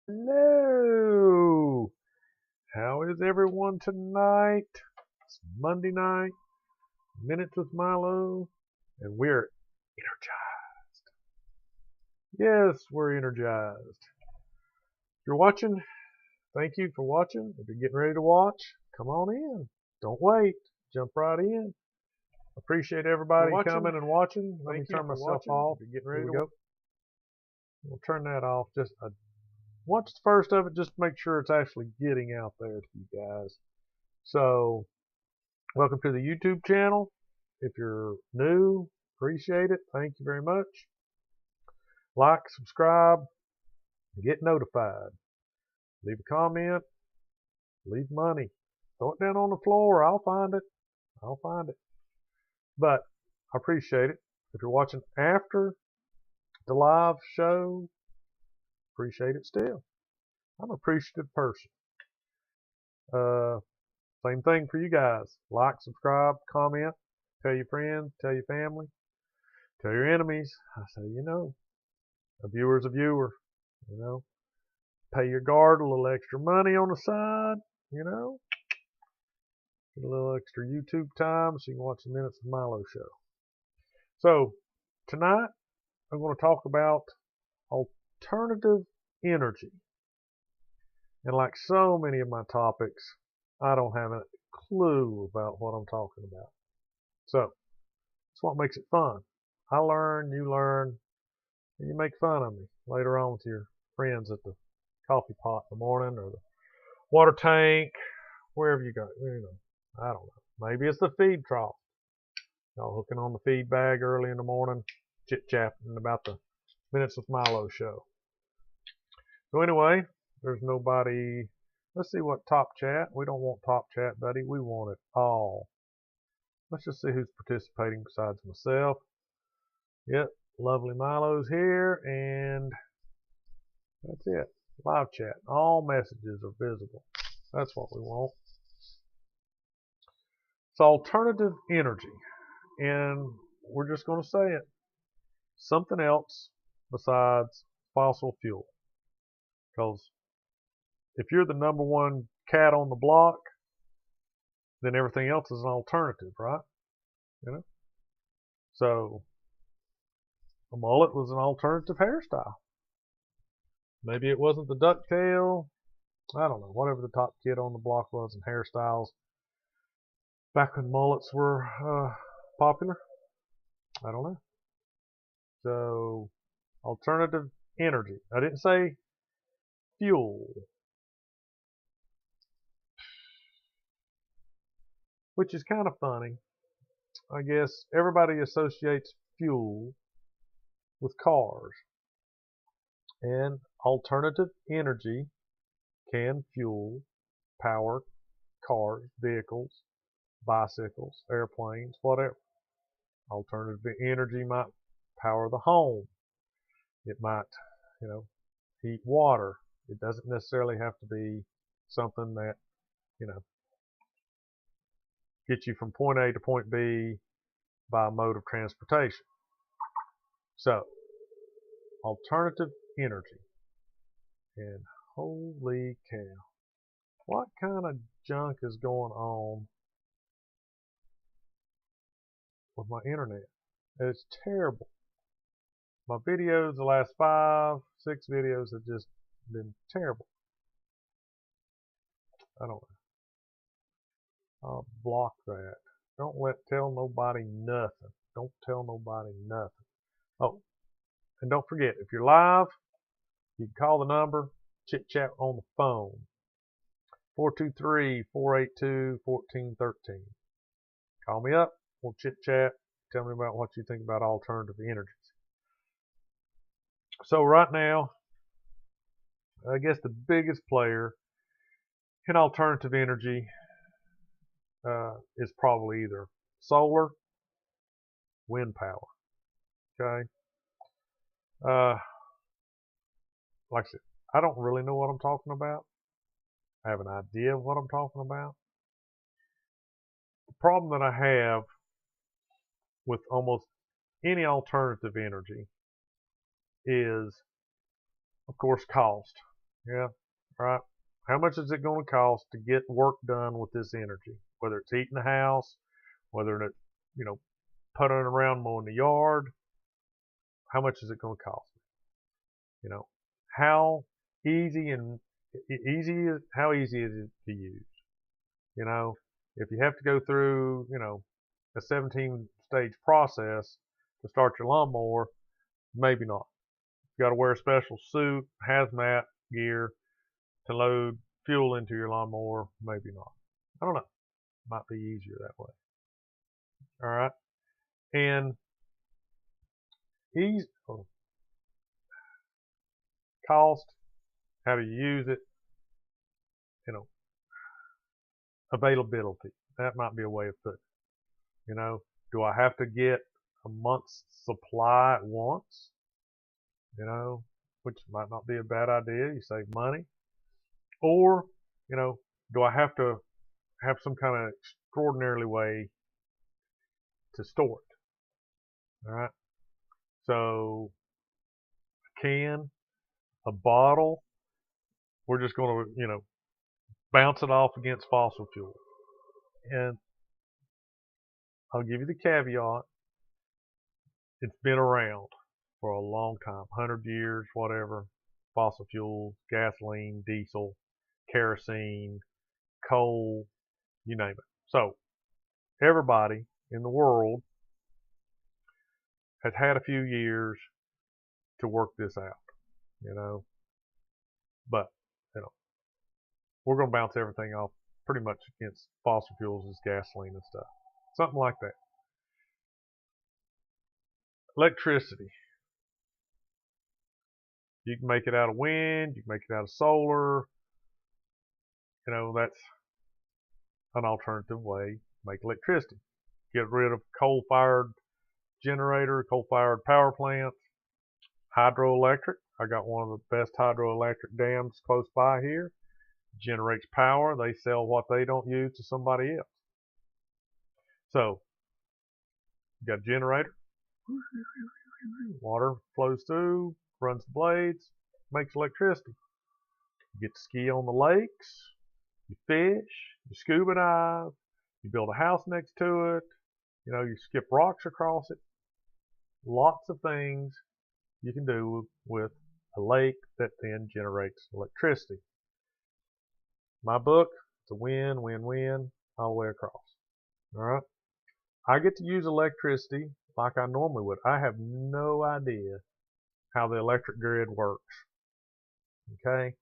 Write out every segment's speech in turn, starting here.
Hello. How is everyone tonight? It's Monday night, Minutes with Milo, and we're energized. Yes, we're energized. If you're watching, thank you for watching. If you're getting ready to watch, come on in. Don't wait. Jump right in. Appreciate everybody coming and watching. Let me turn myself off. If you're getting ready to go. We'll turn that off. Just watch the first of it. Just make sure it's actually getting out there to you guys. So, welcome to the YouTube channel. If you're new, appreciate it. Thank you very much. Like, subscribe, get notified. Leave a comment, leave money. Throw it down on the floor. I'll find it. I'll find it. But I appreciate it. If you're watching after the live show, appreciate it still. I'm an appreciative person. Same thing for you guys. Like, subscribe, comment, tell your friends, tell your family, tell your enemies. I say, you know, a viewer's a viewer, you know. Pay your guard a little extra money on the side, you know. Get a little extra YouTube time so you can watch the Minutes of Milo show. So, tonight, I'm going to talk about alternative energy. And like so many of my topics, I don't have a clue about what I'm talking about. So, that's what makes it fun. I learn, you learn, and you make fun of me later on with your friends at the coffee pot in the morning or the water tank, wherever you go. You know, I don't know. Maybe it's the feed trough. Y'all hooking on the feed bag early in the morning, chit-chatting about the Minutes with Milo show. So anyway, there's nobody. Let's see what top chat. We don't want top chat, buddy. We want it all. Let's just see who's participating besides myself. Yep, lovely Milo's here, and that's it. Live chat. All messages are visible. That's what we want. It's alternative energy. And we're just going to say it. Something else besides fossil fuel. Because if you're the number one cat on the block, then everything else is an alternative, right? You know? So a mullet was an alternative hairstyle. Maybe it wasn't the ducktail. I don't know. Whatever the top kid on the block was in hairstyles back when mullets were popular. I don't know. So, alternative energy. I didn't say fuel. Which is kind of funny. I guess everybody associates fuel with cars. And alternative energy can fuel, power cars, vehicles, bicycles, airplanes, whatever. Alternative energy might power the home. It might, you know, heat water. It doesn't necessarily have to be something that, you know, gets you from point A to point B by a mode of transportation. So, alternative energy. And holy cow, what kind of junk is going on with my internet? It's terrible. My videos, the last 5, 6 videos have just been terrible. I don't know. I'll block that. Don't tell nobody nothing. Don't tell nobody nothing. Oh, and don't forget, if you're live, you can call the number, chit chat on the phone. 423-482-1413. Call me up. We'll chit chat. Tell me about what you think about alternative energies. So right now, I guess the biggest player in alternative energy is probably either solar, wind power. Okay. Like I said, I don't really know what I'm talking about. I have an idea of what I'm talking about. The problem that I have with almost any alternative energy is, of course, cost. Yeah, right. How much is it going to cost to get work done with this energy? Whether it's heating the house, whether it's, you know, puttering around mowing the yard, how much is it going to cost? You know, how easy and how easy is it to use? You know, if you have to go through, you know, a 17 stage process to start your lawnmower, maybe not. You got to wear a special suit, hazmat gear to load fuel into your lawnmower, maybe not. I don't know. Might be easier that way. All right. And he's cost, how do you use it, you know, availability. That might be a way of putting it. You know, do I have to get a month's supply at once? You know, which might not be a bad idea. You save money. Or, you know, do I have to have some kind of extraordinarily way to store it? All right. So, a can, a bottle, we're just going to, you know, bounce it off against fossil fuel. And I'll give you the caveat. It's been around for a long time, 100 years, whatever. Fossil fuels, gasoline, diesel, kerosene, coal, you name it. So everybody in the world has had a few years to work this out, you know. But, you know, we're going to bounce everything off pretty much against fossil fuels as gasoline and stuff. Something like that. Electricity. You can make it out of wind, you can make it out of solar. You know, that's an alternative way to make electricity. Get rid of coal-fired generator, coal-fired power plants. Hydroelectric. I got one of the best hydroelectric dams close by here. Generates power. They sell what they don't use to somebody else. So, you got a generator. Water flows through, runs the blades, makes electricity. You get to ski on the lakes. You fish. You scuba dive. You build a house next to it. You know, you skip rocks across it. Lots of things you can do with a lake that then generates electricity. My book, it's a win, win, win all the way across. All right. I get to use electricity like I normally would. I have no idea how the electric grid works. Okay.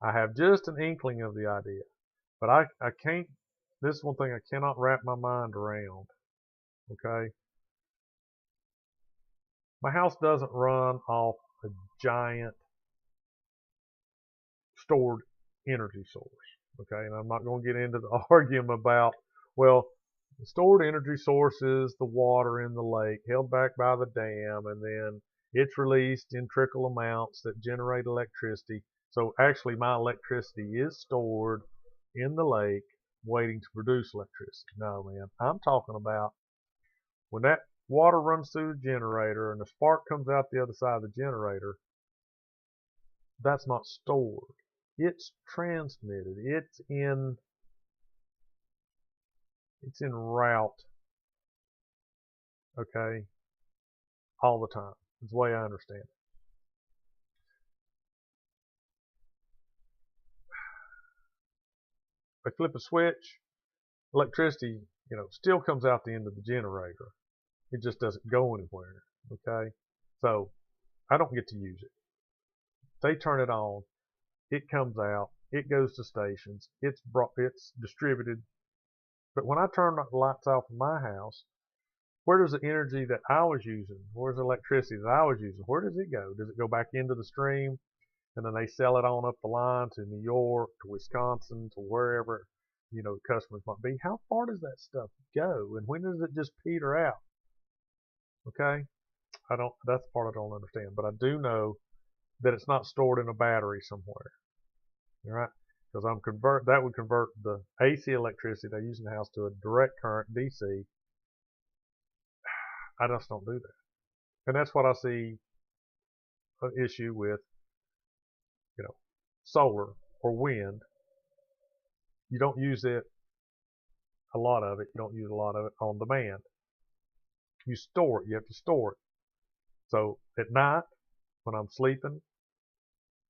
I have just an inkling of the idea, but I can't, this is one thing I cannot wrap my mind around. Okay. My house doesn't run off a giant stored energy source. Okay, and I'm not going to get into the argument about, well, the stored energy source is the water in the lake held back by the dam, and then it's released in trickle amounts that generate electricity. So actually, my electricity is stored in the lake waiting to produce electricity. No, man, I'm talking about when that water runs through the generator and the spark comes out the other side of the generator, that's not stored. It's transmitted. It's en route, okay, all the time. It's the way I understand it. They flip a switch, electricity, you know, still comes out the end of the generator. It just doesn't go anywhere, okay? So I don't get to use it. They turn it on, it comes out, it goes to stations, it's distributed. But when I turn the lights off in my house, where does the energy that I was using, where's the electricity that I was using, where does it go? Does it go back into the stream and then they sell it on up the line to New York, to Wisconsin, to wherever, you know, the customers might be? How far does that stuff go? And when does it just peter out? Okay? That's the part I don't understand. But I do know that it's not stored in a battery somewhere. All right? Because that would convert the AC electricity they use in the house to a direct current DC. I just don't do that. And that's what I see an issue with, you know, solar or wind, you don't use it a lot of it. You don't use a lot of it on demand. You store it. You have to store it. So at night, when I'm sleeping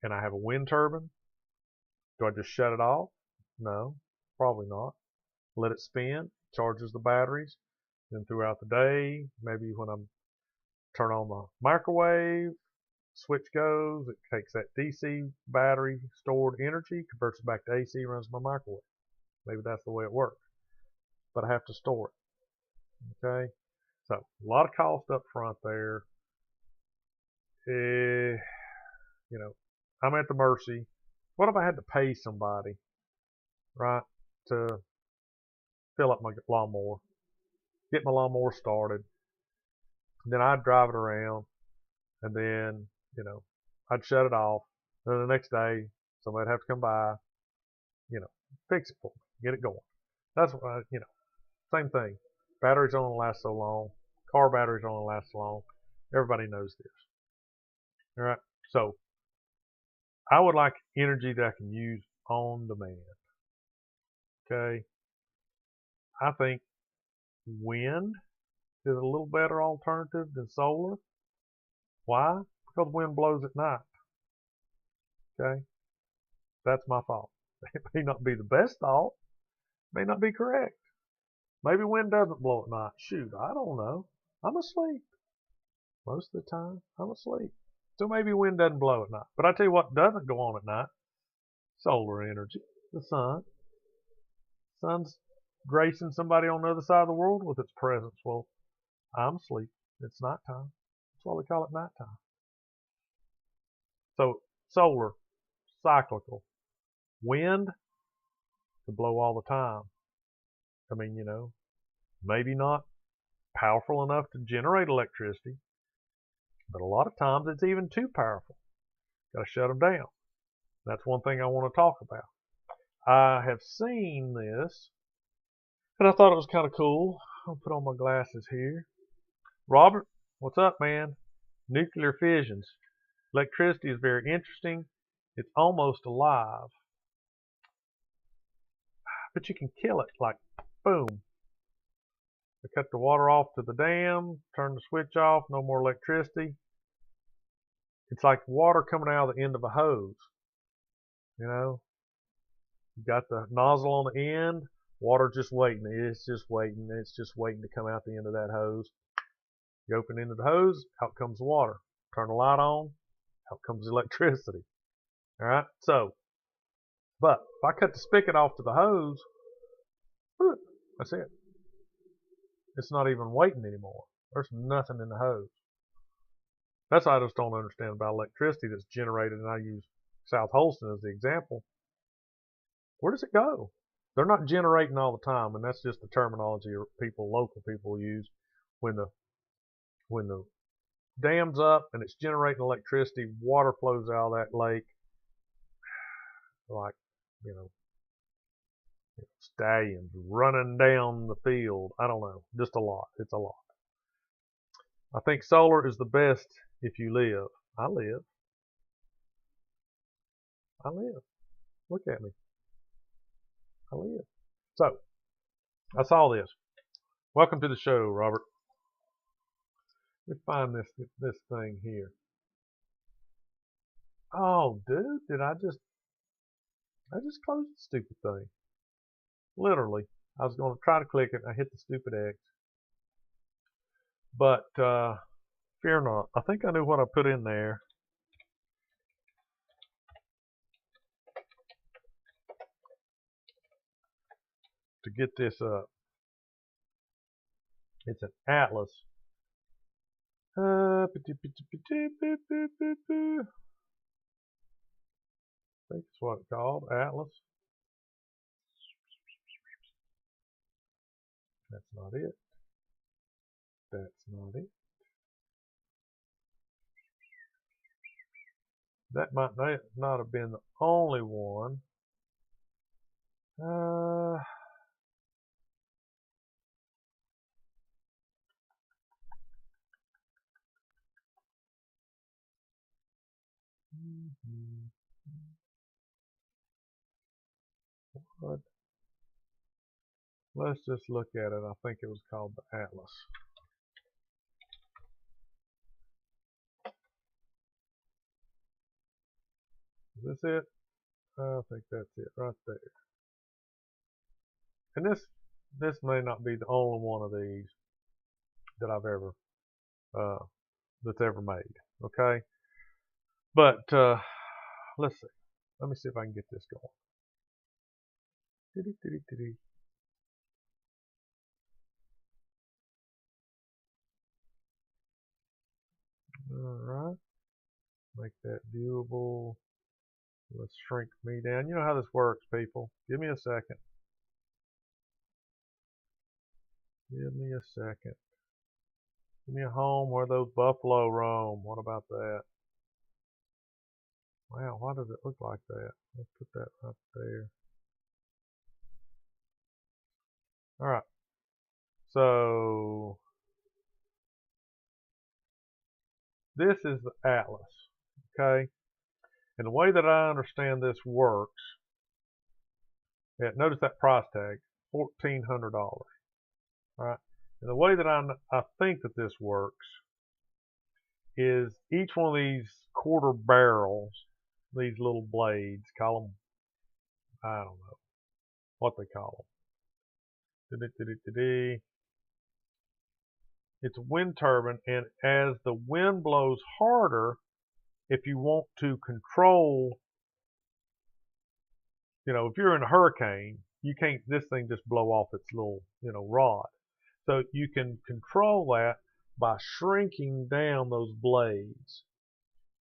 and I have a wind turbine, do I just shut it off? No, probably not. Let it spin, charges the batteries. Then throughout the day, maybe when I'm turn on the microwave, switch goes, it takes that DC battery stored energy, converts it back to AC, runs my microwave. Maybe that's the way it works. But I have to store it. Okay? So a lot of cost up front there. You know, I'm at the mercy. What if I had to pay somebody, right, to fill up my lawnmower, get my lawnmower started, and then I'd drive it around, and then, I'd shut it off. And then the next day, somebody'd have to come by, fix it for me, get it going. That's what same thing. Batteries only last so long. Car batteries only last so long. Everybody knows this. All right. So I would like energy that I can use on demand. Okay. I think wind is a little better alternative than solar. Why? Because wind blows at night. Okay. That's my thought. It may not be the best thought. May not be correct. Maybe wind doesn't blow at night. Shoot, I don't know. I'm asleep. Most of the time, I'm asleep. So maybe wind doesn't blow at night. But I tell you what doesn't go on at night. Solar energy. The sun. Sun's gracing somebody on the other side of the world with its presence. Well, I'm asleep. It's nighttime. That's why we call it nighttime. So solar, cyclical. Wind to blow all the time. I mean, maybe not powerful enough to generate electricity, but a lot of times it's even too powerful. Got to shut them down. That's one thing I want to talk about. I have seen this, and I thought it was kind of cool. I'll put on my glasses here. Robert, what's up, man? Nuclear fissions. Electricity is very interesting. It's almost alive. But you can kill it, like, boom. They cut the water off to the dam, turn the switch off, no more electricity. It's like water coming out of the end of a hose. You got the nozzle on the end, water just waiting. It's just waiting. It's just waiting to come out the end of that hose. You open the end of the hose, out comes the water. Turn the light on, out comes the electricity. All right? So, but if I cut the spigot off to the hose, that's it. It's not even waiting anymore. There's nothing in the hose. That's what I just don't understand about electricity that's generated, and I use South Holston as the example. Where does it go? They're not generating all the time, and that's just the terminology local people use when the dam's up and it's generating electricity, water flows out of that lake like, stallions running down the field. I don't know. Just a lot. It's a lot. I think solar is the best if you live. I live. I live. Look at me. I live. So, I saw this. Welcome to the show, Robert. Let me find this thing here. Oh, dude, I just closed the stupid thing. Literally. I was going to try to click it. I hit the stupid X. But fear not. I think I knew what I put in there. To get this up. It's an atlas. I think it's what it's called. Atlas. That's not it. That's not it. That might not have been the only one. But let's just look at it. I think it was called the Atlas. Is this it? I think that's it right there. And this may not be the only one of these that I've ever that's ever made. Okay, but let's see. Let me see if I can get this going. All right, make that viewable. Let's shrink me down. You know how this works, people. Give me a second. Give me a second. Give me a home where those buffalo roam. What about that? Wow, why does it look like that? Let's put that right there. All right. So this is the Atlas, okay? And the way that I understand this works, notice that price tag, $1,400. All right. And the way that I think that this works is each one of these quarter barrels, these little blades, call them, I don't know what they call them. It's a wind turbine, and as the wind blows harder, if you want to control, if you're in a hurricane, you can't, this thing just blow off its little, rod. So you can control that by shrinking down those blades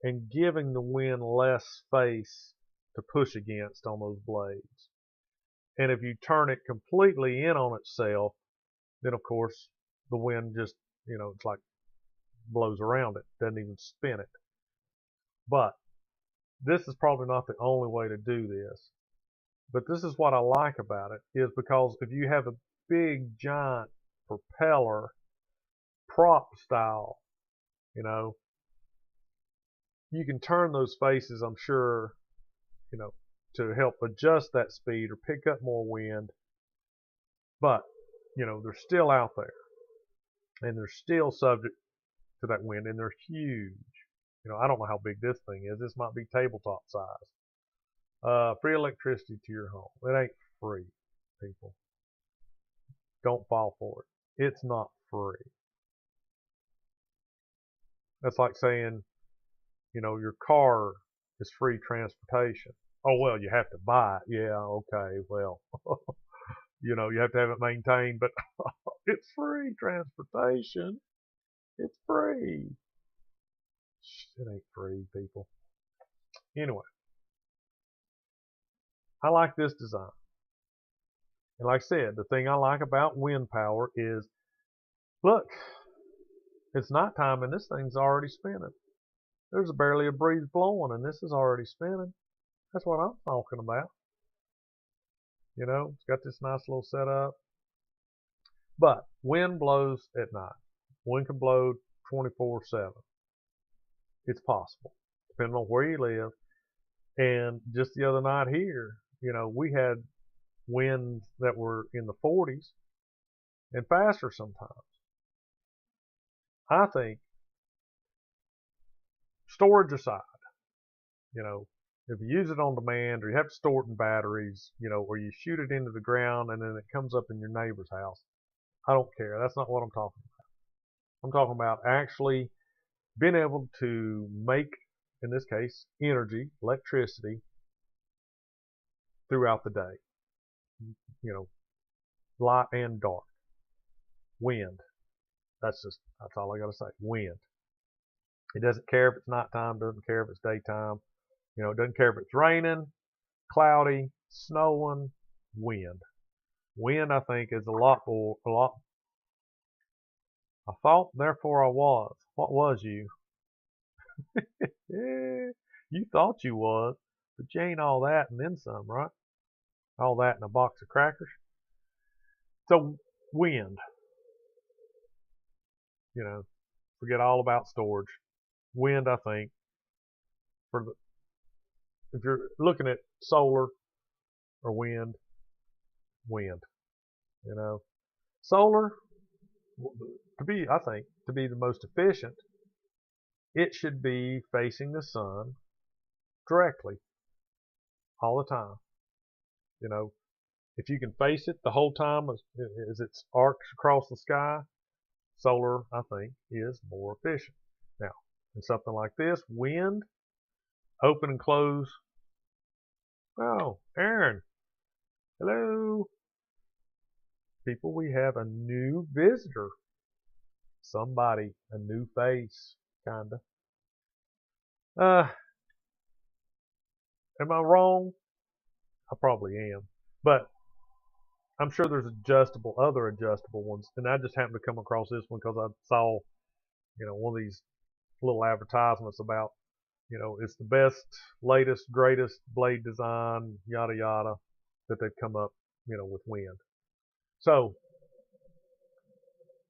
and giving the wind less space to push against on those blades. And if you turn it completely in on itself, then of course the wind just, it's like blows around it, doesn't even spin it. But this is probably not the only way to do this. But this is what I like about it, is because if you have a big giant propeller prop style, you can turn those faces, I'm sure, to help adjust that speed or pick up more wind. But, they're still out there, and they're still subject to that wind, and they're huge. I don't know how big this thing is. This might be tabletop size. Free electricity to your home. It ain't free, people. Don't fall for it. It's not free. That's like saying, your car is free transportation. Oh, well, you have to buy it. Yeah, okay, well, you have to have it maintained, but it's free transportation. It's free. It ain't free, people. Anyway, I like this design. And like I said, the thing I like about wind power is, look, it's nighttime and this thing's already spinning. There's barely a breeze blowing and this is already spinning. That's what I'm talking about. It's got this nice little setup. But wind blows at night. Wind can blow 24/7. It's possible, depending on where you live. And just the other night here, we had winds that were in the 40s and faster sometimes. I think, storage aside, if you use it on demand or you have to store it in batteries, or you shoot it into the ground and then it comes up in your neighbor's house, I don't care. That's not what I'm talking about. I'm talking about actually being able to make, in this case, energy, electricity, throughout the day. Light and dark. Wind. That's all I got to say. Wind. It doesn't care if it's nighttime, doesn't care if it's daytime. It doesn't care if it's raining, cloudy, snowing, wind. Wind, I think, is a lot. I thought, therefore I was. What was you? You thought you was, but you ain't all that and then some, right? All that in a box of crackers. So, wind. Forget all about storage. Wind, I think, if you're looking at solar or wind, wind. Solar, I think, to be the most efficient, it should be facing the sun directly all the time. If you can face it the whole time as it's arcs across the sky, solar, I think, is more efficient. Now, in something like this, wind, open and close. Oh, Aaron, hello. People, we have a new visitor. Somebody, a new face, kinda. Am I wrong? I probably am. But I'm sure there's other adjustable ones. And I just happened to come across this one because I saw, one of these little advertisements about, it's the best, latest, greatest blade design, yada, yada, that they've come up, with wind. So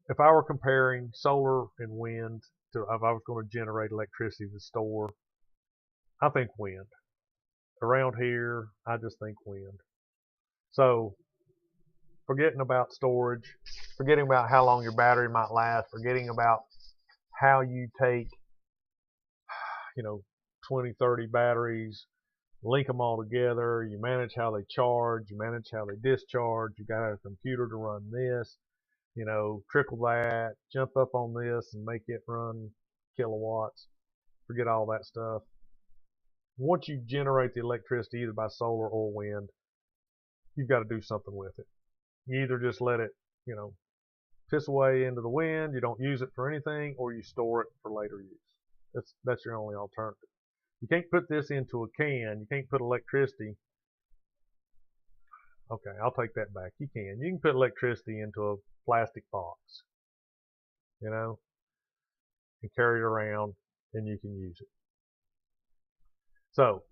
if I were comparing solar and wind to, if I was going to generate electricity to store, I think wind. Around here, I just think wind. So forgetting about storage, forgetting about how long your battery might last, forgetting about how you take, 20, 30 batteries, link them all together, you manage how they charge, you manage how they discharge, you got a computer to run this, trickle that, jump up on this and make it run kilowatts. Forget all that stuff. Once you generate the electricity either by solar or wind, you've got to do something with it. You either just let it, piss away into the wind, you don't use it for anything, or you store it for later use. That's your only alternative. You can't put this into a can. You can't put electricity. Okay, I'll take that back. You can put electricity into a plastic box, and carry it around, and you can use it. So,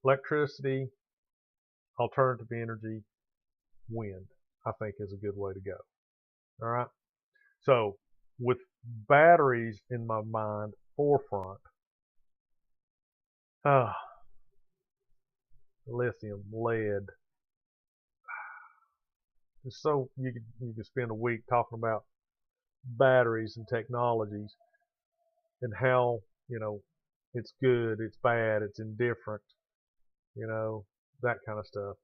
electricity, alternative energy, wind, I think is a good way to go. All right. So, with batteries in my mind, forefront, lithium, lead. So you could spend a week talking about batteries and technologies and how it's good, it's bad, it's indifferent, that kind of stuff.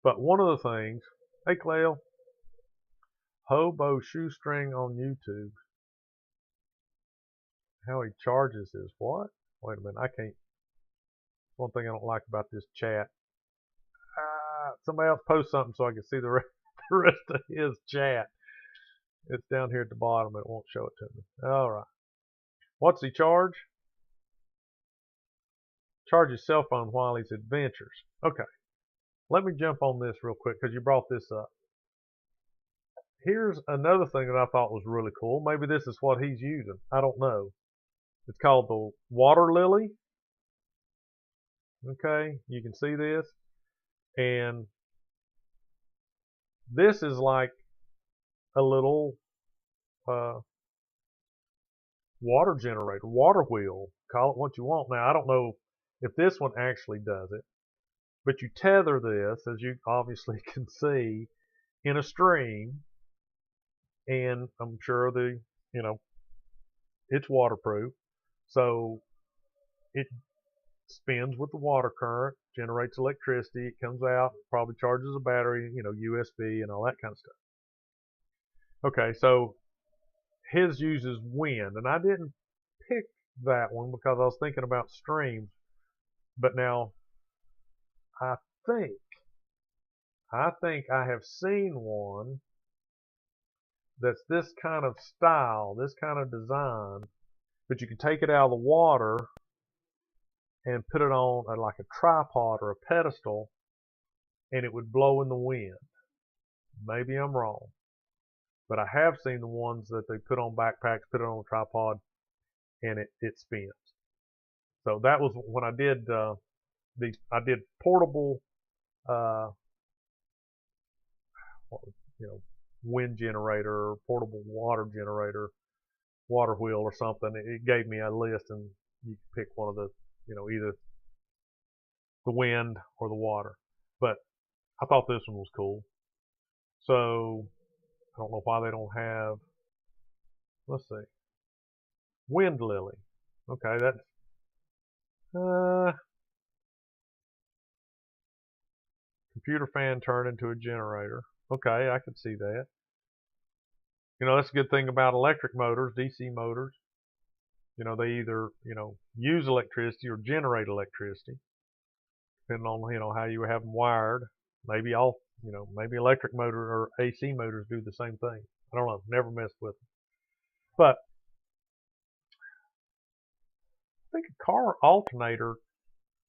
But one of the things, hey Cleo, Hobo Shoestring on YouTube, how he charges his what? Wait a minute, I can't. One thing I don't like about this chat. Somebody else post something so I can see the rest of his chat. It's down here at the bottom. It won't show it to me. All right. What's he charge? Charge his cell phone while he's adventures. Okay. Let me jump on this real quick because you brought this up. Here's another thing that I thought was really cool. Maybe this is what he's using. I don't know. It's called the water lily. Okay. You can see this. And this is like a little water generator, water wheel, call it what you want. Now, I don't know if this one actually does it, but you tether this, as you obviously can see, in a stream, and I'm sure it's waterproof, so it spins with the water current, generates electricity, it comes out, probably charges a battery, USB and all that kind of stuff. Okay, so his uses wind, and I didn't pick that one because I was thinking about streams, but now I think I have seen one that's this kind of style, this kind of design, but you can take it out of the water and put it on like a tripod or a pedestal, and it would blow in the wind. Maybe I'm wrong, but I have seen the ones that they put on backpacks, put it on a tripod, and it spins. So that was when I did I did portable wind generator, portable water generator, water wheel or something. It gave me a list, and you could pick one of the either the wind or the water. But I thought this one was cool. So I don't know why they don't have. Let's see, wind lily. Okay, that's computer fan turned into a generator. Okay, I could see that. That's a good thing about electric motors, DC motors. They either use electricity or generate electricity, depending on how you have them wired. Maybe maybe electric motor or AC motors do the same thing. I don't know. Never messed with them. But I think a car alternator,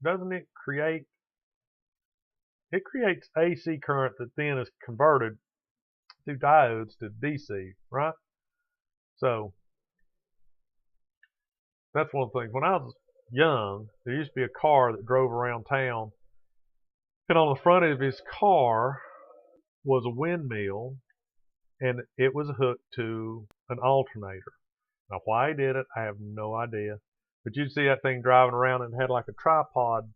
doesn't it create? It creates AC current that then is converted through diodes to DC, right? So that's one of the things. When I was young, there used to be a car that drove around town, and on the front of his car was a windmill, and it was hooked to an alternator. Now, why he did it, I have no idea. But you'd see that thing driving around and it had like a tripod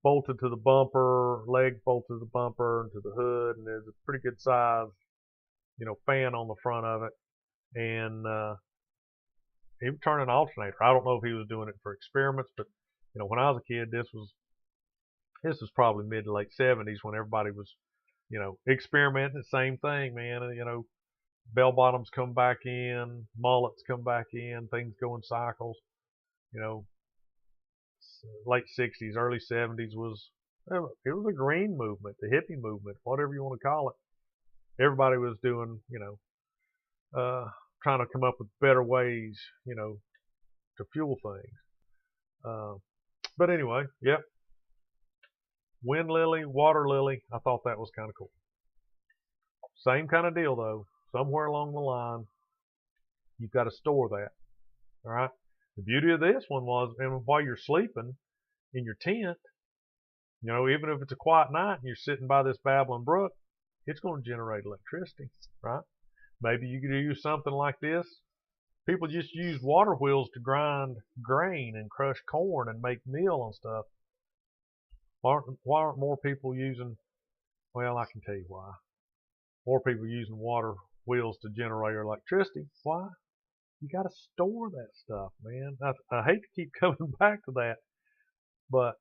bolted to the bumper, legs bolted to the bumper and to the hood, and there's a pretty good size, fan on the front of it. And he would turn an alternator. I don't know if he was doing it for experiments, but when I was a kid, this was probably mid to late 70s when everybody was, experimenting. The same thing, man. Bell bottoms come back in, mullets come back in, things go in cycles. Late 60s, early 70s it was a green movement, the hippie movement, whatever you want to call it. Everybody was doing, trying to come up with better ways, to fuel things. But anyway, yep. Wind lily, water lily. I thought that was kind of cool. Same kind of deal though. Somewhere along the line, you've got to store that. All right. The beauty of this one was, and while you're sleeping in your tent, even if it's a quiet night and you're sitting by this babbling brook, it's going to generate electricity, right? Maybe you could use something like this. People just use water wheels to grind grain and crush corn and make meal and stuff. Why aren't more people using, well, I can tell you why. More people using water wheels to generate electricity. Why? You got to store that stuff, man. I hate to keep coming back to that, but,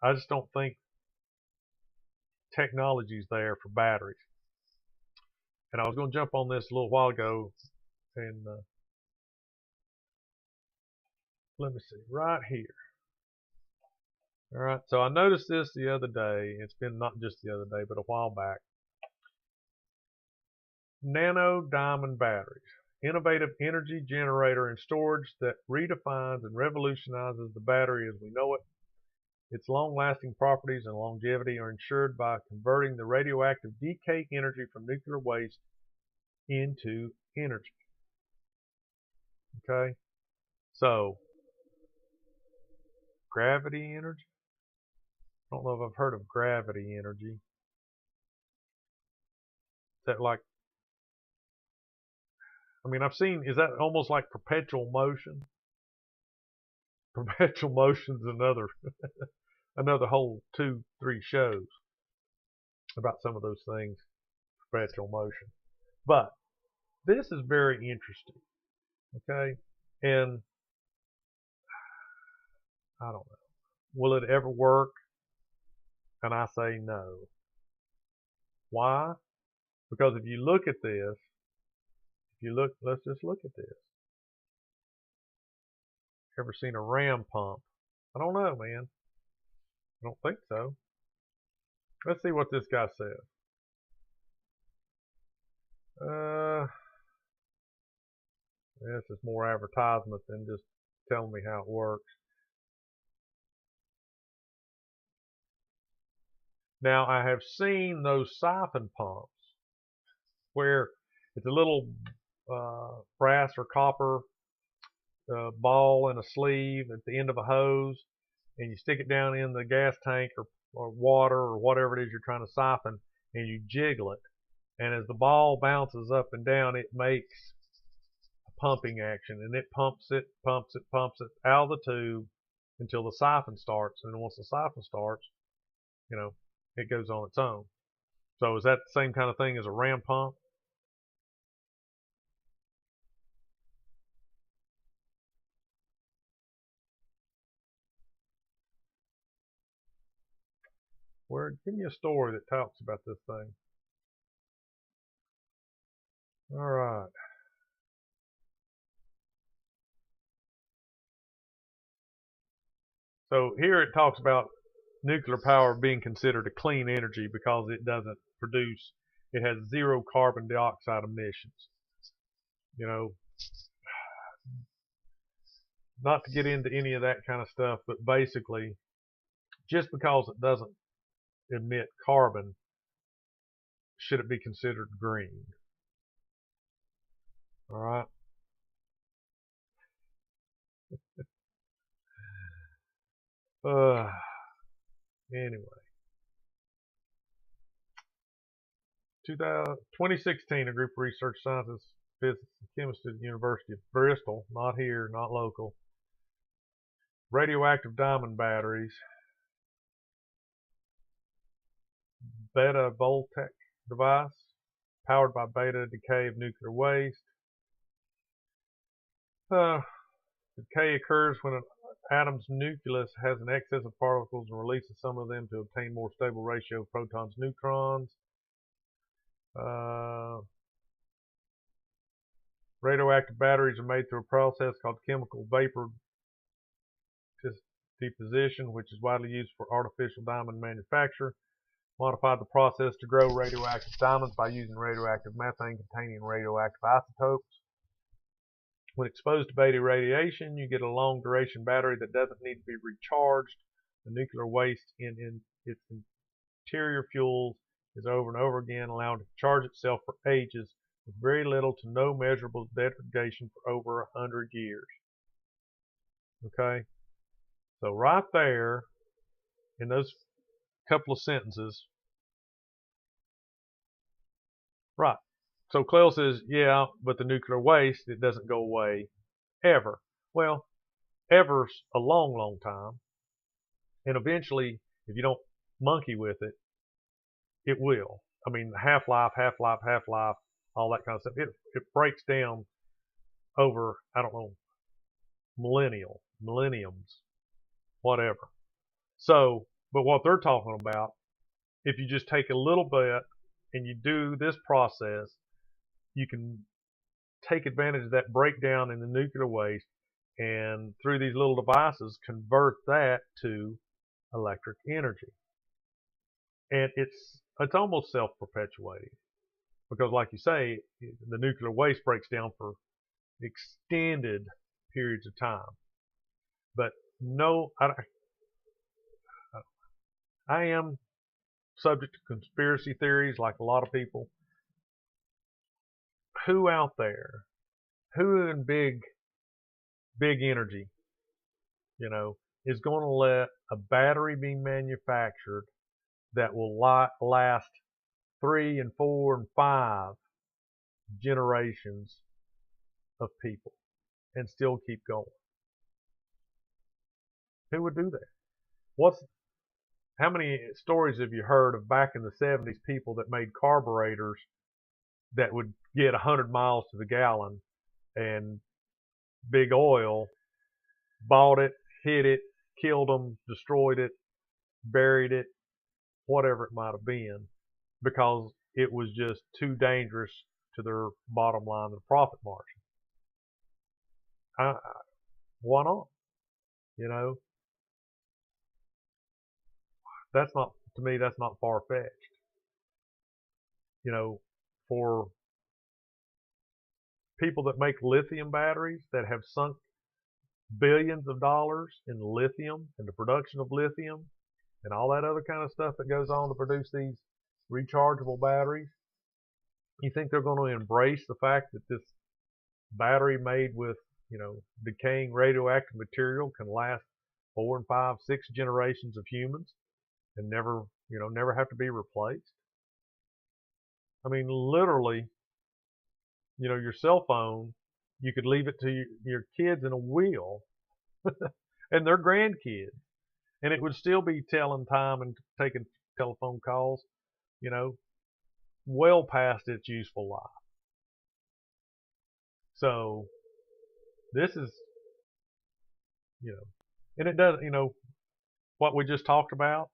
I just don't think technology's there for batteries. And I was going to jump on this a little while ago, and let me see, right here. All right, so I noticed this the other day. It's been not just the other day, but a while back. Nano diamond batteries, innovative energy generator and storage that redefines and revolutionizes the battery as we know it. Its long-lasting properties and longevity are ensured by converting the radioactive decay energy from nuclear waste into energy. Okay, so gravity energy. I don't know if I've heard of gravity energy. Is that like? I mean, I've seen. Is that almost like perpetual motion? Perpetual motion's another whole 2-3 shows about some of those things. Perpetual motion, but this is very interesting. Okay, and I don't know. Will it ever work? And I say no. Why? Because if you look at this, let's just look at this. Ever seen a ram pump? I don't know, man. I don't think so. Let's see what this guy says. This is more advertisement than just telling me how it works. Now, I have seen those siphon pumps where it's a little brass or copper ball in a sleeve at the end of a hose, and you stick it down in the gas tank or water or whatever it is you're trying to siphon, and you jiggle it. And as the ball bounces up and down, it makes a pumping action, and it pumps it out of the tube until the siphon starts. And once the siphon starts, you know, it goes on its own. So is that the same kind of thing as a ram pump? Where, give me a story that talks about this thing. All right. So here it talks about nuclear power being considered a clean energy because it doesn't produce, it has zero carbon dioxide emissions. You know, not to get into any of that kind of stuff, but basically, just because it doesn't emit carbon, should it be considered green? All right. Anyway, 2016, a group of research scientists, physicists, and chemists at the University of Bristol, not here, not local, radioactive diamond batteries, beta voltaic device, powered by beta decay of nuclear waste. Decay occurs when an atom's nucleus has an excess of particles and releases some of them to obtain more stable ratio of protons neutrons. Radioactive batteries are made through a process called chemical vapor deposition, which is widely used for artificial diamond manufacture. Modified the process to grow radioactive diamonds by using radioactive methane containing radioactive isotopes. When exposed to beta radiation, you get a long duration battery that doesn't need to be recharged. The nuclear waste in its interior fuels is over and over again allowed to charge itself for ages with very little to no measurable degradation for over 100 years. Okay? So right there, in those couple of sentences, right. So Clell says, yeah, but the nuclear waste, it doesn't go away ever. Well, ever's a long, long time. And eventually, if you don't monkey with it, it will. I mean, half-life, half-life, half-life, all that kind of stuff. It breaks down over, I don't know, millenniums, whatever. So, but what they're talking about, if you just take a little bit and you do this process, you can take advantage of that breakdown in the nuclear waste and through these little devices convert that to electric energy. And it's almost self-perpetuating because, like you say, the nuclear waste breaks down for extended periods of time. But no, I am subject to conspiracy theories like a lot of people. Who out there, who in big energy, is going to let a battery be manufactured that will last 3 and 4 and 5 generations of people and still keep going? Who would do that? How many stories have you heard of back in the 70s, people that made carburetors that would get 100 miles to the gallon, and big oil bought it, hit it, killed them, destroyed it, buried it, whatever it might have been, because it was just too dangerous to their bottom line, their profit margin. Why not? You know, that's not, to me, that's not far-fetched. For people that make lithium batteries that have sunk billions of dollars in lithium and the production of lithium and all that other kind of stuff that goes on to produce these rechargeable batteries, you think they're going to embrace the fact that this battery made with, decaying radioactive material can last 4 and 5, 6 generations of humans and never have to be replaced? I mean, literally, your cell phone, you could leave it to your kids in a wheel and their grandkids, and it would still be telling time and taking telephone calls, you know, well past its useful life. So this is, you know, and it does, you know, what we just talked about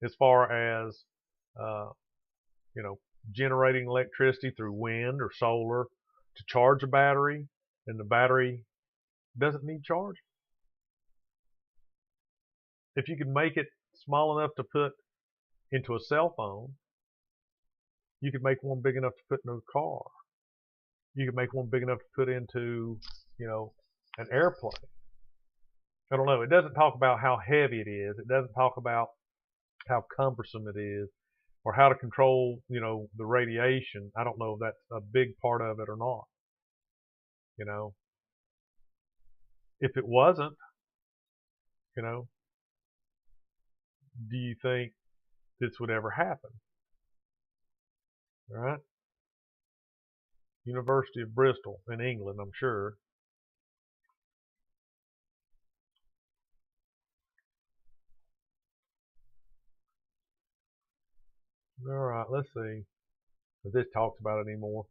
as far as, uh, you know, generating electricity through wind or solar to charge a battery, and the battery doesn't need charge. If you can make it small enough to put into a cell phone, you could make one big enough to put in a car. You could make one big enough to put into, you know, an airplane. I don't know. It doesn't talk about how heavy it is. It doesn't talk about how cumbersome it is or how to control, you know, the radiation. I don't know if that's a big part of it or not. You know, if it wasn't, you know, do you think this would ever happen? All right. University of Bristol in England, I'm sure. All right, let's see if this talks about it anymore.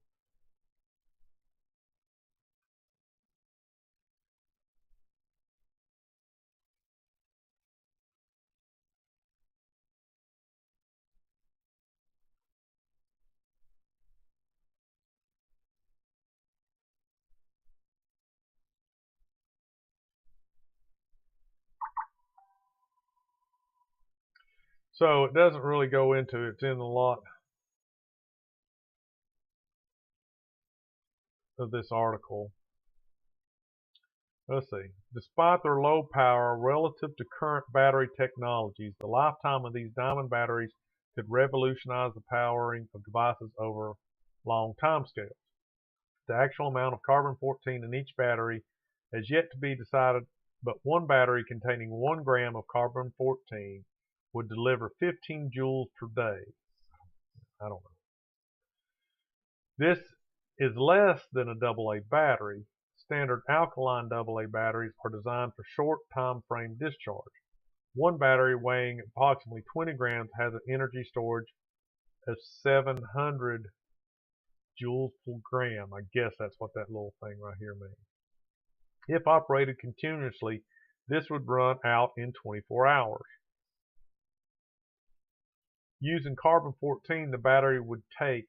So it doesn't really go into it. It's in a lot of this article. Let's see. Despite their low power relative to current battery technologies, the lifetime of these diamond batteries could revolutionize the powering of devices over long timescales. The actual amount of carbon-14 in each battery has yet to be decided, but one battery containing 1 gram of carbon-14 would deliver 15 joules per day. I don't know. This is less than a AA battery. Standard alkaline AA batteries are designed for short time frame discharge. One battery weighing approximately 20 grams has an energy storage of 700 joules per gram. I guess that's what that little thing right here means. If operated continuously, this would run out in 24 hours. Using carbon-14, the battery would take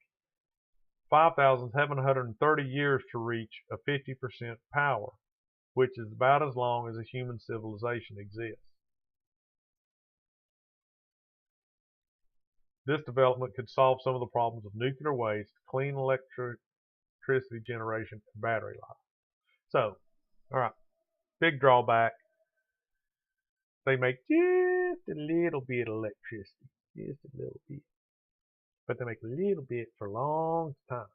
5,730 years to reach a 50% power, which is about as long as a human civilization exists. This development could solve some of the problems of nuclear waste, clean electricity generation, and battery life. So, all right, big drawback. They make just a little bit of electricity, just a little bit. But they make a little bit for a long time.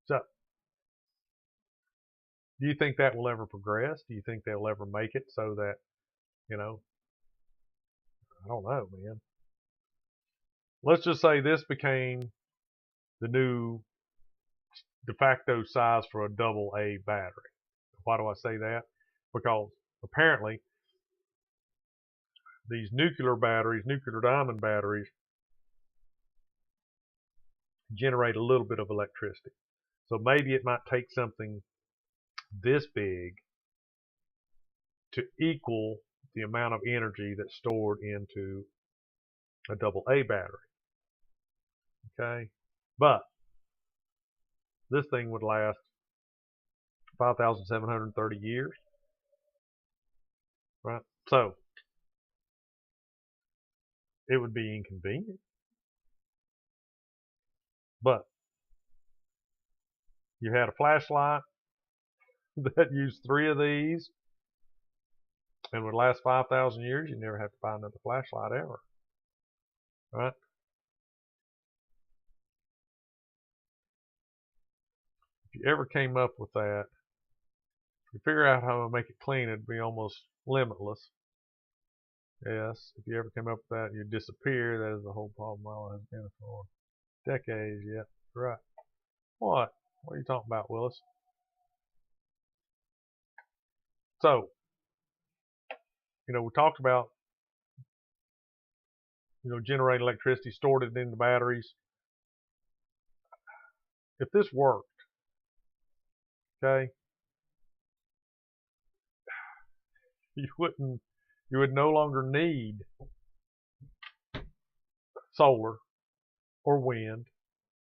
So, do you think that will ever progress? Do you think they'll ever make it so that, you know, I don't know, man. Let's just say this became the new de facto size for a AA battery. Why do I say that? Because apparently these nuclear batteries, nuclear diamond batteries, generate a little bit of electricity. So maybe it might take something this big to equal the amount of energy that's stored into a AA battery. Okay? But this thing would last 5,730 years. Right? So it would be inconvenient. But you had a flashlight that used 3 of these and would last 5,000 years, you never have to buy another flashlight ever. Right? If you ever came up with that, if you figure out how to make it clean, it'd be almost limitless. Yes, if you ever came up with that, you'd disappear. That is the whole problem I has been for decades. Yeah, right. What? What are you talking about, Willis? So, you know, we talked about generate electricity, stored it in the batteries. If this worked, okay, you would no longer need solar or wind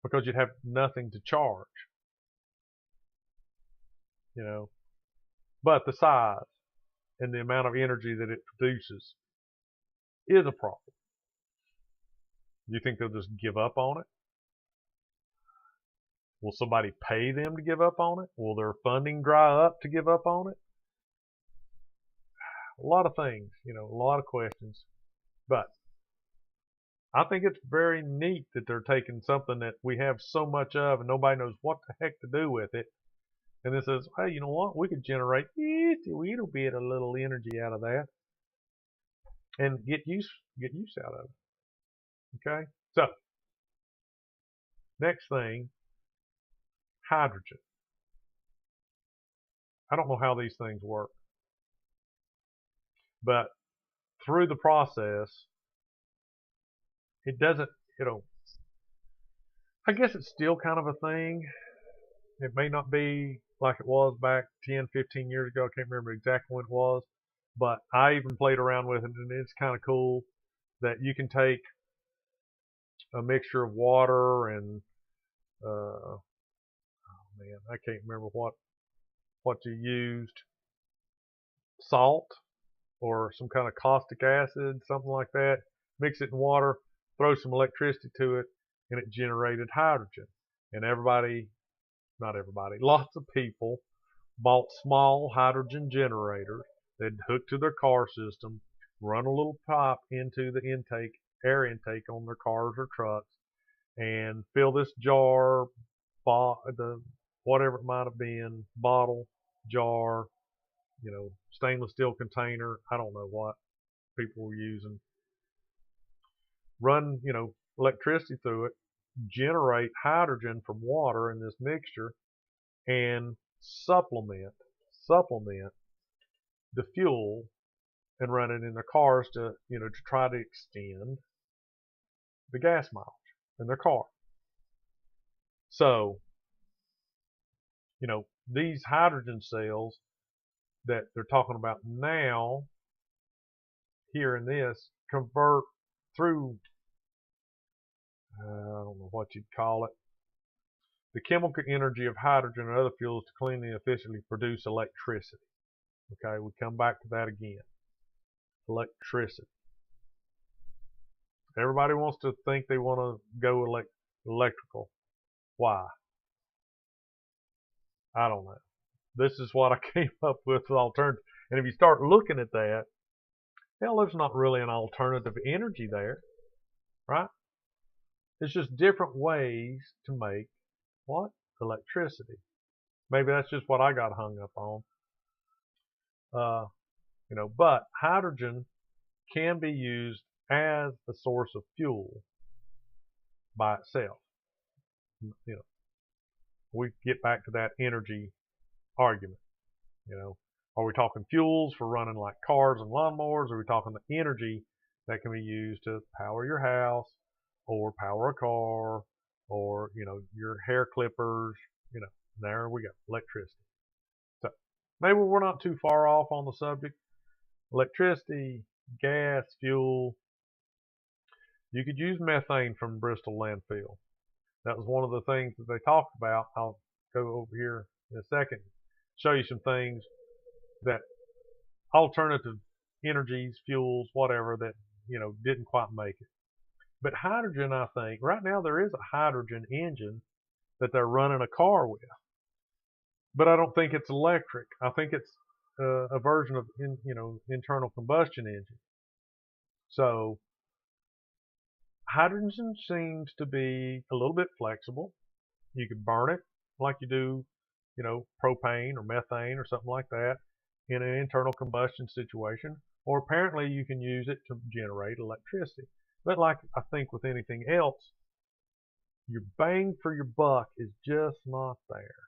because you'd have nothing to charge, But the size and the amount of energy that it produces is a problem. Do you think they'll just give up on it? Will somebody pay them to give up on it? Will their funding dry up to give up on it? A lot of things, a lot of questions. But I think it's very neat that they're taking something that we have so much of and nobody knows what the heck to do with it. And it says, hey, you know what? We could generate a little bit of little energy out of that and get use out of it. Okay? So, next thing, hydrogen. I don't know how these things work. But through the process, it doesn't, I guess it's still kind of a thing. It may not be like it was back 10, 15 years ago. I can't remember exactly when it was. But I even played around with it, and it's kind of cool that you can take a mixture of water and, oh man, I can't remember what you used, salt or some kind of caustic acid, something like that. Mix it in water, throw some electricity to it, and it generated hydrogen. And not everybody, lots of people bought small hydrogen generators they'd hook to their car system, run a little pipe into the air intake on their cars or trucks, and fill this jar, whatever it might have been, bottle, jar, stainless steel container, I don't know what people were using. Run, electricity through it, generate hydrogen from water in this mixture, and supplement the fuel and run it in their cars to try to extend the gas mileage in their car. So, these hydrogen cells that they're talking about now here in this convert through, I don't know what you'd call it, the chemical energy of hydrogen and other fuels to cleanly and efficiently produce electricity. Okay, we come back to that again. Electricity. Everybody wants to think they want to go electrical. Why? I don't know. This is what I came up with as alternative. And if you start looking at that, hell, there's not really an alternative energy there, right? It's just different ways to make what? Electricity. Maybe that's just what I got hung up on. But hydrogen can be used as a source of fuel by itself. We get back to that energy argument. Are we talking fuels for running like cars and lawnmowers? Or are we talking the energy that can be used to power your house or power a car or, your hair clippers? There we go, electricity. So maybe we're not too far off on the subject. Electricity, gas, fuel. You could use methane from Bristol landfill. That was one of the things that they talked about. I'll go over here in a second, show you some things that alternative energies, fuels, whatever, that didn't quite make it. But hydrogen, I think, right now there is a hydrogen engine that they're running a car with. But I don't think it's electric. I think it's a version of internal combustion engine. So hydrogen seems to be a little bit flexible. You could burn it like you do, propane or methane or something like that in an internal combustion situation. Or apparently you can use it to generate electricity. But like I think with anything else, your bang for your buck is just not there.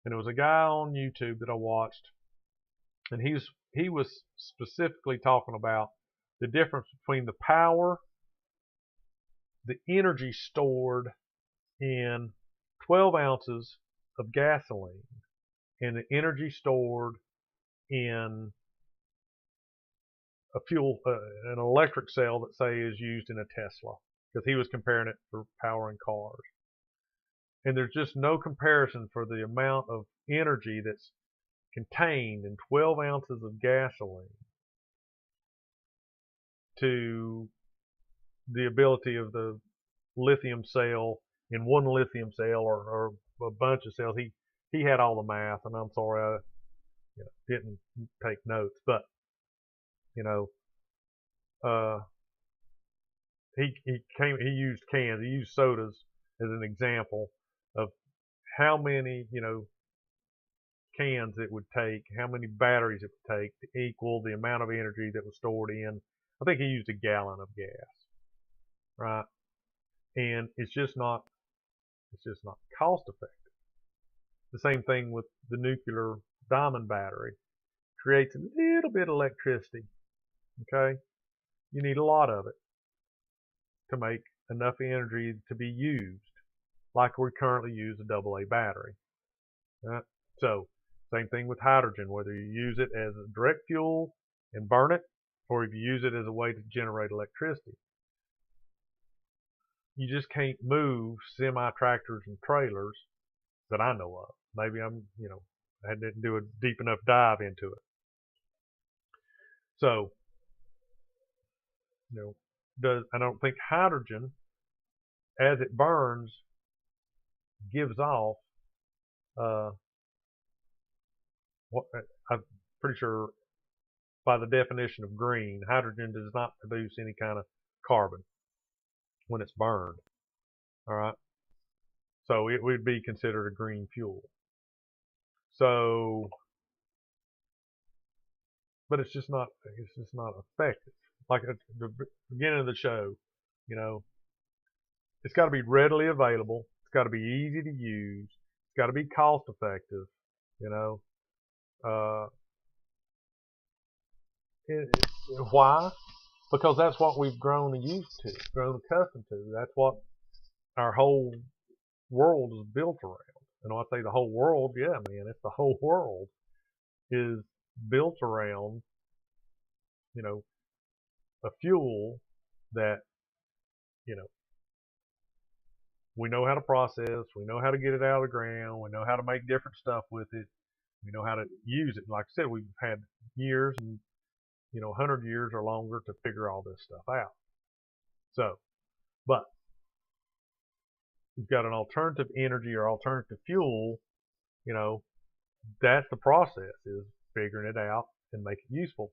And there was a guy on YouTube that I watched, and he was specifically talking about the difference between the power the energy stored in 12 ounces of gasoline and the energy stored in a fuel, an electric cell that say is used in a Tesla, because he was comparing it for powering cars. And there's just no comparison for the amount of energy that's contained in 12 ounces of gasoline to the ability of the lithium cell in one lithium cell, or a bunch of cells. He had all the math, and I'm sorry I didn't take notes, but he used cans, he used sodas as an example of how many cans it would take, how many batteries it would take to equal the amount of energy that was stored in. I think he used a gallon of gas, right? And it's just not cost effective. The same thing with the nuclear diamond battery. Creates a little bit of electricity. Okay? You need a lot of it to make enough energy to be used, like we currently use a AA battery. Right? So, same thing with hydrogen, whether you use it as a direct fuel and burn it, or if you use it as a way to generate electricity. You just can't move semi-tractors and trailers that I know of. Maybe I didn't do a deep enough dive into it. So, I don't think hydrogen, as it burns, gives off I'm pretty sure by the definition of green, hydrogen does not produce any kind of carbon when it's burned. All right, so it would be considered a green fuel. So, but it's just not effective. Like at the beginning of the show, it's got to be readily available. It's got to be easy to use. It's got to be cost effective. Why? Because that's what we've grown used to, grown accustomed to. That's what our whole world is built around. And when I say the whole world, yeah, man, it's the whole world is built around, a fuel that, we know how to process, we know how to get it out of the ground, we know how to make different stuff with it, we know how to use it. Like I said, we've had years and 100 years or longer to figure all this stuff out. So, but you've got an alternative energy or alternative fuel, that's the process, is figuring it out and make it useful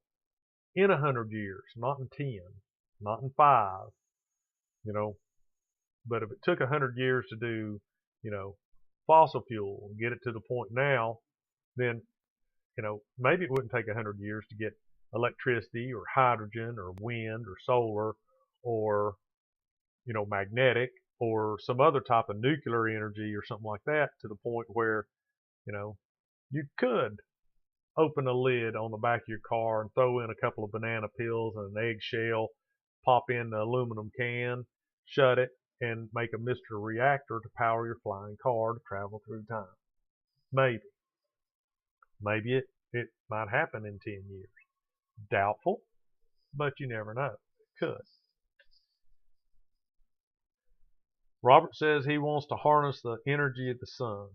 in 100 years, not in 10, not in 5, but if it took 100 years to do, fossil fuel and get it to the point now, then, maybe it wouldn't take 100 years to get electricity or hydrogen or wind or solar or, magnetic or some other type of nuclear energy or something like that to the point where, you could open a lid on the back of your car and throw in a couple of banana peels and an eggshell, pop in the aluminum can, shut it, and make a Mr. Reactor to power your flying car to travel through time. Maybe. Maybe it might happen in 10 years. Doubtful, but you never know. It could. Robert says he wants to harness the energy of the sun.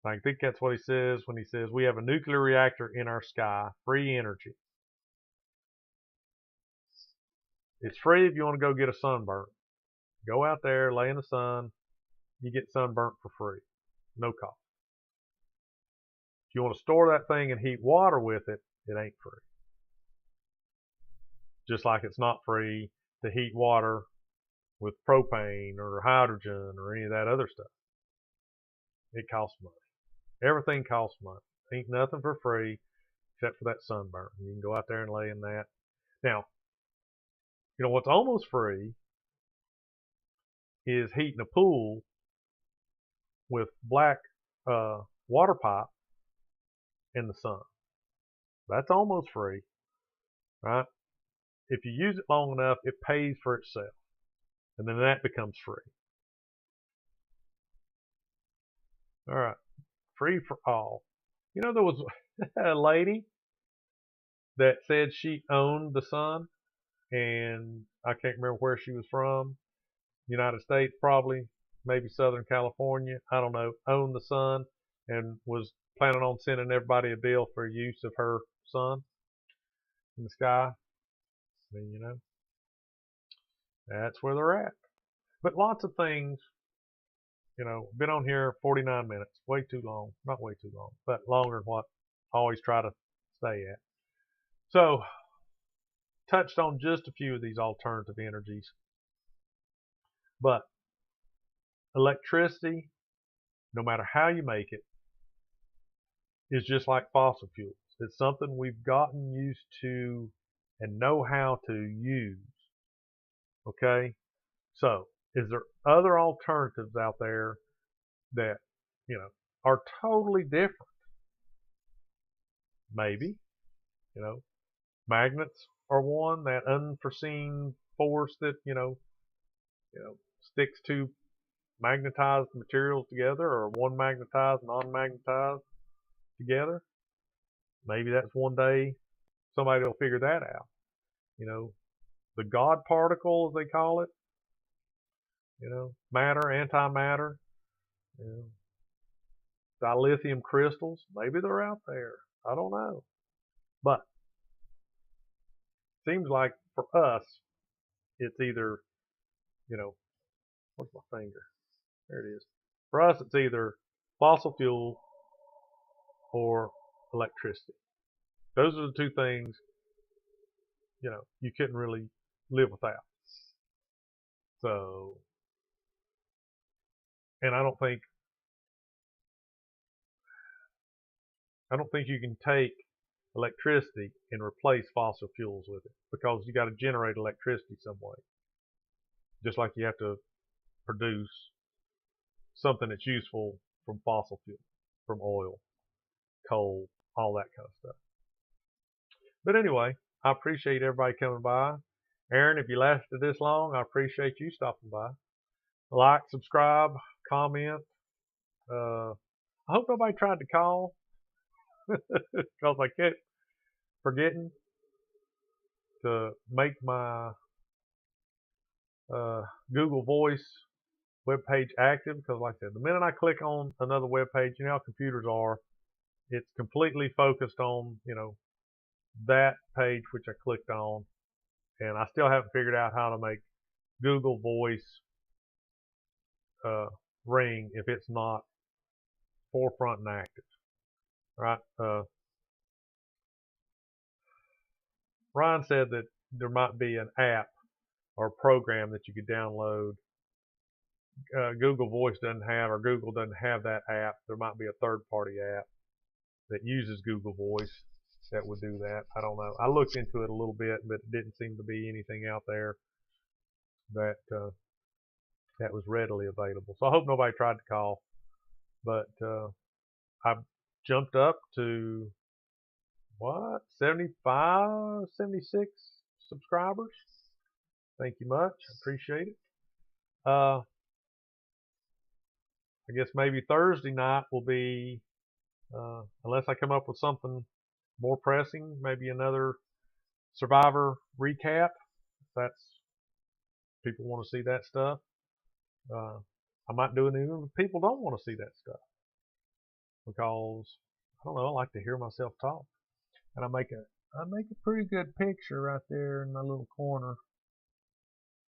I think that's what he says when he says we have a nuclear reactor in our sky, free energy. It's free if you want to go get a sunburn. Go out there, lay in the sun, you get sunburnt for free. No cost. If you want to store that thing and heat water with it, it ain't free. Just like it's not free to heat water with propane or hydrogen or any of that other stuff. It costs money. Everything costs money. Ain't nothing for free except for that sunburn. You can go out there and lay in that. Now, what's almost free is heating a pool with black water pipe in the sun. That's almost free, right? If you use it long enough, it pays for itself. and then that becomes free. All right, free for all. You know, there was a lady that said she owned the sun, and I can't remember where she was from. United States, probably, maybe Southern California. I don't know. Owned the sun and was planning on sending everybody a bill for use of her sun in the sky. I mean, you know, that's where they're at. But lots of things, you know, been on here 49 minutes, way too long. Not way too long, but longer than what I always try to stay at. So, touched on just a few of these alternative energies. But electricity, no matter how you make it, is just like fossil fuels. It's something we've gotten used to and know how to use. Okay? So, is there other alternatives out there that, you know, are totally different? Maybe. You know, magnets are one, that unforeseen force that, sticks two magnetized materials together, or one magnetized, non-magnetized together. Maybe that's one day somebody will figure that out. You know, the God particle, as they call it, matter, antimatter, you know, dilithium crystals, maybe they're out there. I don't know. But seems like for us, it's either, where's my finger? There it is. For us, it's either fossil fuel or electricity. Those are the two things, you couldn't really live without. So, and I don't think you can take electricity and replace fossil fuels with it, because you got to generate electricity some way. Just like you have to produce something that's useful from fossil fuel, from oil, coal, all that kind of stuff. But anyway, I appreciate everybody coming by. Aaron, if you lasted this long, I appreciate you stopping by. Like, subscribe, comment. I hope nobody tried to call, because I kept forgetting to make my Google Voice webpage active, because like I said, the minute I click on another webpage, you know how computers are, it's completely focused on, that page which I clicked on, and I still haven't figured out how to make Google Voice ring if it's not forefront and active. Right? Ryan said that there might be an app or a program that you could download. Google Voice doesn't have, or Google doesn't have that app. There might be a third-party app that uses Google Voice that would do that. I don't know. I looked into it a little bit, but it didn't seem to be anything out there that that was readily available. So I hope nobody tried to call. But I've jumped up to, 75, 76 subscribers. Thank you much. I appreciate it. I guess maybe Thursday night will be, unless I come up with something more pressing, maybe another Survivor recap. If that's, people want to see that stuff. I might do it even if people don't want to see that stuff, because I don't know, I like to hear myself talk, and I make a pretty good picture right there in my little corner.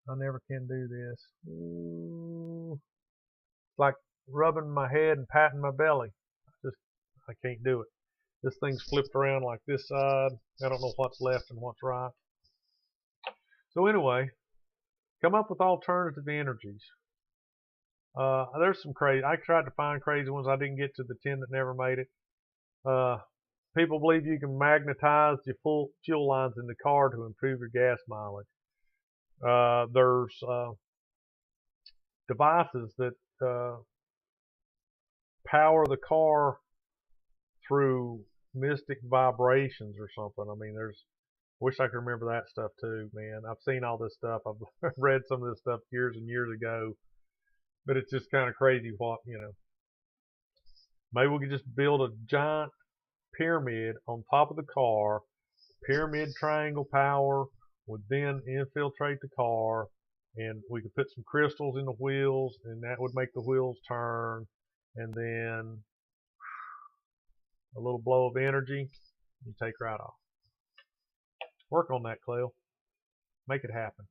I never can do this. Ooh. It's like rubbing my head and patting my belly. I can't do it. This thing's flipped around like this side. I don't know what's left and what's right. So anyway, come up with alternative energies. There's some crazy. I tried to find crazy ones. I didn't get to the 10 that never made it. People believe you can magnetize your fuel lines in the car to improve your gas mileage. There's devices that power the car through mystic vibrations or something. I mean, there's Wish I could remember that stuff too, man. I've seen all this stuff. I've read some of this stuff years and years ago, but it's just kind of crazy what, Maybe we could just build a giant pyramid on top of the car. Pyramid triangle power would then infiltrate the car, and we could put some crystals in the wheels, and that would make the wheels turn. And then a little blow of energy, you take right off. Work on that, Cleo. Make it happen.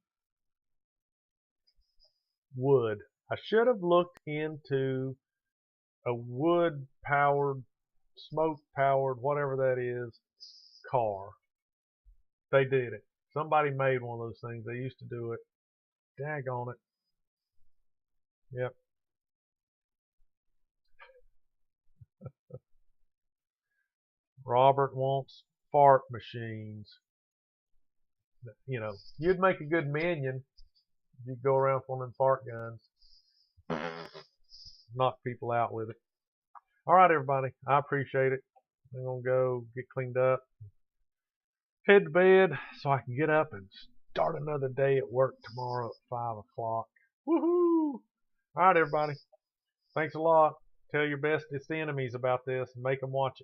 Wood. I should have looked into a wood powered, smoke powered, whatever that is, car. They did it. Somebody made one of those things. They used to do it. Daggone it. Yep. Robert wants fart machines. You'd make a good minion. You'd go around with one of them fart guns. Knock people out with it. All right, everybody. I appreciate it. I'm going to go get cleaned up, head to bed so I can get up and start another day at work tomorrow at 5 o'clock. Woohoo! All right, everybody. Thanks a lot. Tell your bestest enemies about this and make them watch it.